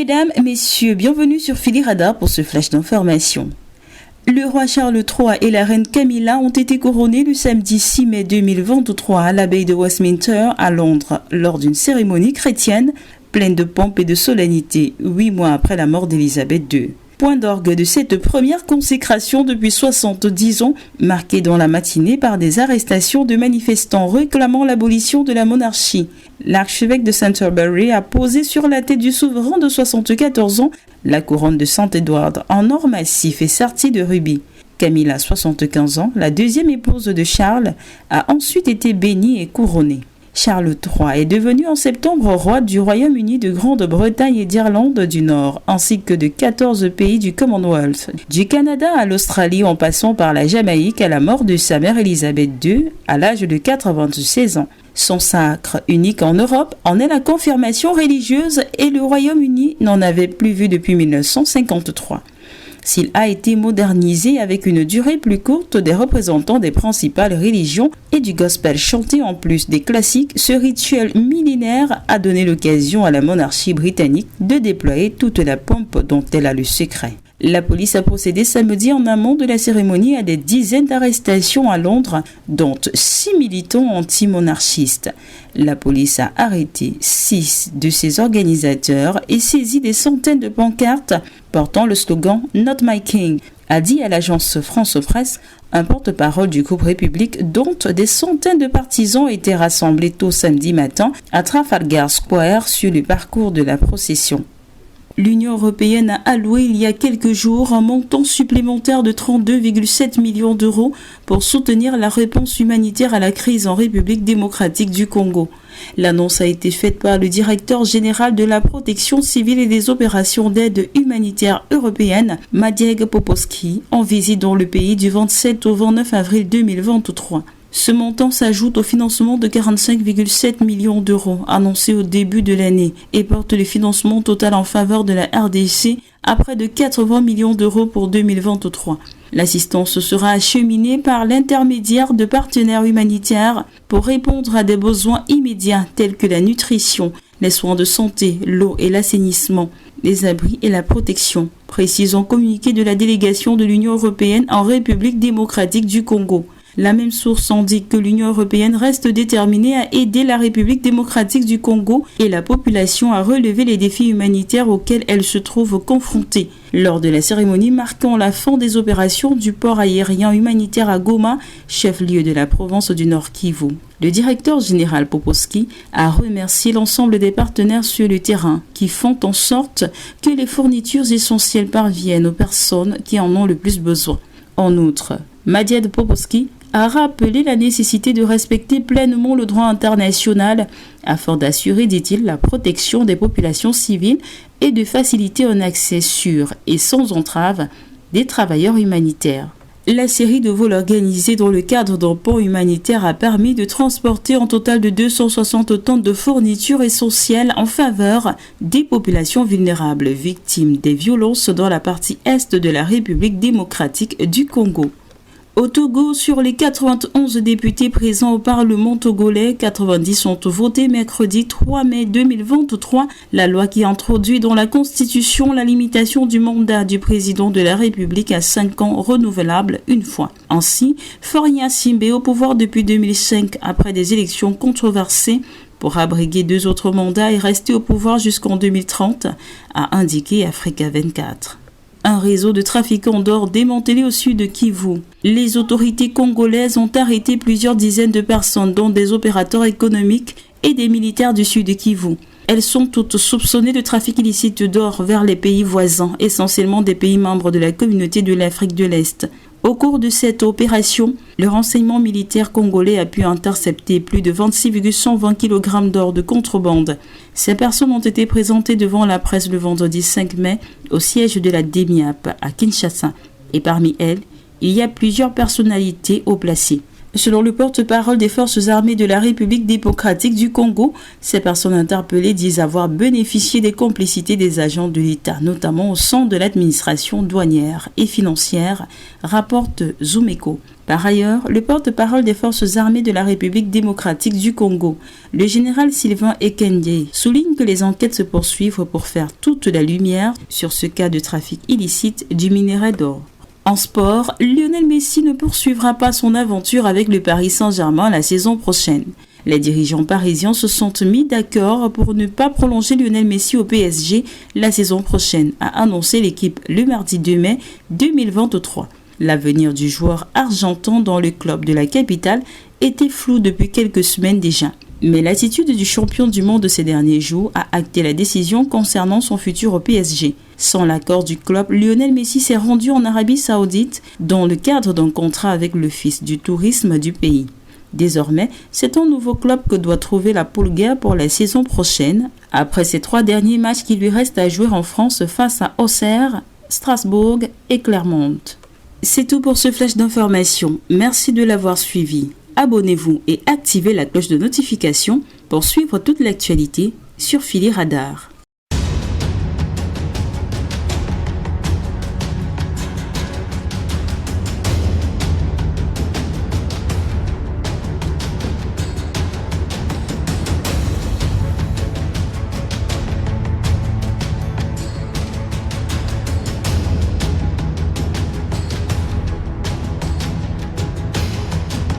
Mesdames, Messieurs, bienvenue sur Philly Radar pour ce flash d'information. Le roi Charles III et la reine Camilla ont été couronnés le samedi 6 mai 2023 à l'abbaye de Westminster à Londres lors d'une cérémonie chrétienne pleine de pompe et de solennité, 8 mois après la mort d'Élisabeth II. Point d'orgue de cette première consécration depuis 70 ans, marquée dans la matinée par des arrestations de manifestants réclamant l'abolition de la monarchie. L'archevêque de Canterbury a posé sur la tête du souverain de 74 ans la couronne de Saint-Édouard en or massif et sertie de rubis. Camilla, 75 ans, la deuxième épouse de Charles, a ensuite été bénie et couronnée. Charles III est devenu en septembre roi du Royaume-Uni, de Grande-Bretagne et d'Irlande du Nord, ainsi que de 14 pays du Commonwealth, du Canada à l'Australie en passant par la Jamaïque à la mort de sa mère Élisabeth II à l'âge de 96 ans. Son sacre, unique en Europe, en est la confirmation religieuse et le Royaume-Uni n'en avait plus vu depuis 1953. S'il a été modernisé avec une durée plus courte des représentants des principales religions et du gospel chanté en plus des classiques, ce rituel millénaire a donné l'occasion à la monarchie britannique de déployer toute la pompe dont elle a le secret. La police a procédé samedi en amont de la cérémonie à des dizaines d'arrestations à Londres, dont 6 militants anti-monarchistes. La police a arrêté 6 de ses organisateurs et saisi des centaines de pancartes portant le slogan « Not my king », a dit à l'agence France Presse un porte-parole du groupe République, dont des centaines de partisans étaient rassemblés tôt samedi matin à Trafalgar Square sur le parcours de la procession. L'Union européenne a alloué il y a quelques jours un montant supplémentaire de 32,7 millions d'euros pour soutenir la réponse humanitaire à la crise en République démocratique du Congo. L'annonce a été faite par le directeur général de la protection civile et des opérations d'aide humanitaire européenne, Madiègue Popovski, en visite dans le pays du 27 au 29 avril 2023. Ce montant s'ajoute au financement de 45,7 millions d'euros annoncé au début de l'année et porte le financement total en faveur de la RDC à près de 80 millions d'euros pour 2023. L'assistance sera acheminée par l'intermédiaire de partenaires humanitaires pour répondre à des besoins immédiats tels que la nutrition, les soins de santé, l'eau et l'assainissement, les abris et la protection, précise un communiqué de la délégation de l'Union européenne en République démocratique du Congo. La même source indique que l'Union européenne reste déterminée à aider la République démocratique du Congo et la population à relever les défis humanitaires auxquels elle se trouve confrontée. Lors de la cérémonie marquant la fin des opérations du port aérien humanitaire à Goma, chef-lieu de la province du Nord Kivu, le directeur général Popovski a remercié l'ensemble des partenaires sur le terrain qui font en sorte que les fournitures essentielles parviennent aux personnes qui en ont le plus besoin. En outre, Madiègue Popovski a rappelé la nécessité de respecter pleinement le droit international afin d'assurer, dit-il, la protection des populations civiles et de faciliter un accès sûr et sans entrave des travailleurs humanitaires. La série de vols organisés dans le cadre d'un pont humanitaire a permis de transporter un total de 260 tonnes de fournitures essentielles en faveur des populations vulnérables victimes des violences dans la partie est de la République démocratique du Congo. Au Togo, sur les 91 députés présents au Parlement togolais, 90 ont voté mercredi 3 mai 2023 la loi qui introduit dans la Constitution la limitation du mandat du président de la République à 5 ans renouvelable une fois. Ainsi, Faure Gnassingbé, au pouvoir depuis 2005 après des élections controversées, pour abriguer 2 autres mandats et rester au pouvoir jusqu'en 2030, a indiqué Africa 24. Un réseau de trafiquants d'or démantelé au sud de Kivu. Les autorités congolaises ont arrêté plusieurs dizaines de personnes, dont des opérateurs économiques et des militaires du sud de Kivu. Elles sont toutes soupçonnées de trafic illicite d'or vers les pays voisins, essentiellement des pays membres de la communauté de l'Afrique de l'Est. Au cours de cette opération, le renseignement militaire congolais a pu intercepter plus de 26,120 kg d'or de contrebande. Ces personnes ont été présentées devant la presse le vendredi 5 mai au siège de la DEMIAP à Kinshasa. Et parmi elles, il y a plusieurs personnalités haut placées. Selon le porte-parole des forces armées de la République démocratique du Congo, ces personnes interpellées disent avoir bénéficié des complicités des agents de l'État, notamment au sein de l'administration douanière et financière, rapporte Zumeko. Par ailleurs, le porte-parole des forces armées de la République démocratique du Congo, le général Sylvain Ekenge, souligne que les enquêtes se poursuivent pour faire toute la lumière sur ce cas de trafic illicite du minerai d'or. En sport, Lionel Messi ne poursuivra pas son aventure avec le Paris Saint-Germain la saison prochaine. Les dirigeants parisiens se sont mis d'accord pour ne pas prolonger Lionel Messi au PSG la saison prochaine, a annoncé l'équipe le mardi 2 mai 2023. L'avenir du joueur argentin dans le club de la capitale était flou depuis quelques semaines déjà. Mais l'attitude du champion du monde de ces derniers jours a acté la décision concernant son futur au PSG. Sans l'accord du club, Lionel Messi s'est rendu en Arabie Saoudite dans le cadre d'un contrat avec l'Office du tourisme du pays. Désormais, c'est un nouveau club que doit trouver la Poulga pour la saison prochaine, après ces 3 derniers matchs qui lui restent à jouer en France face à Auxerre, Strasbourg et Clermont. C'est tout pour ce flash d'information. Merci de l'avoir suivi. Abonnez-vous et activez la cloche de notification pour suivre toute l'actualité sur Philly Radar.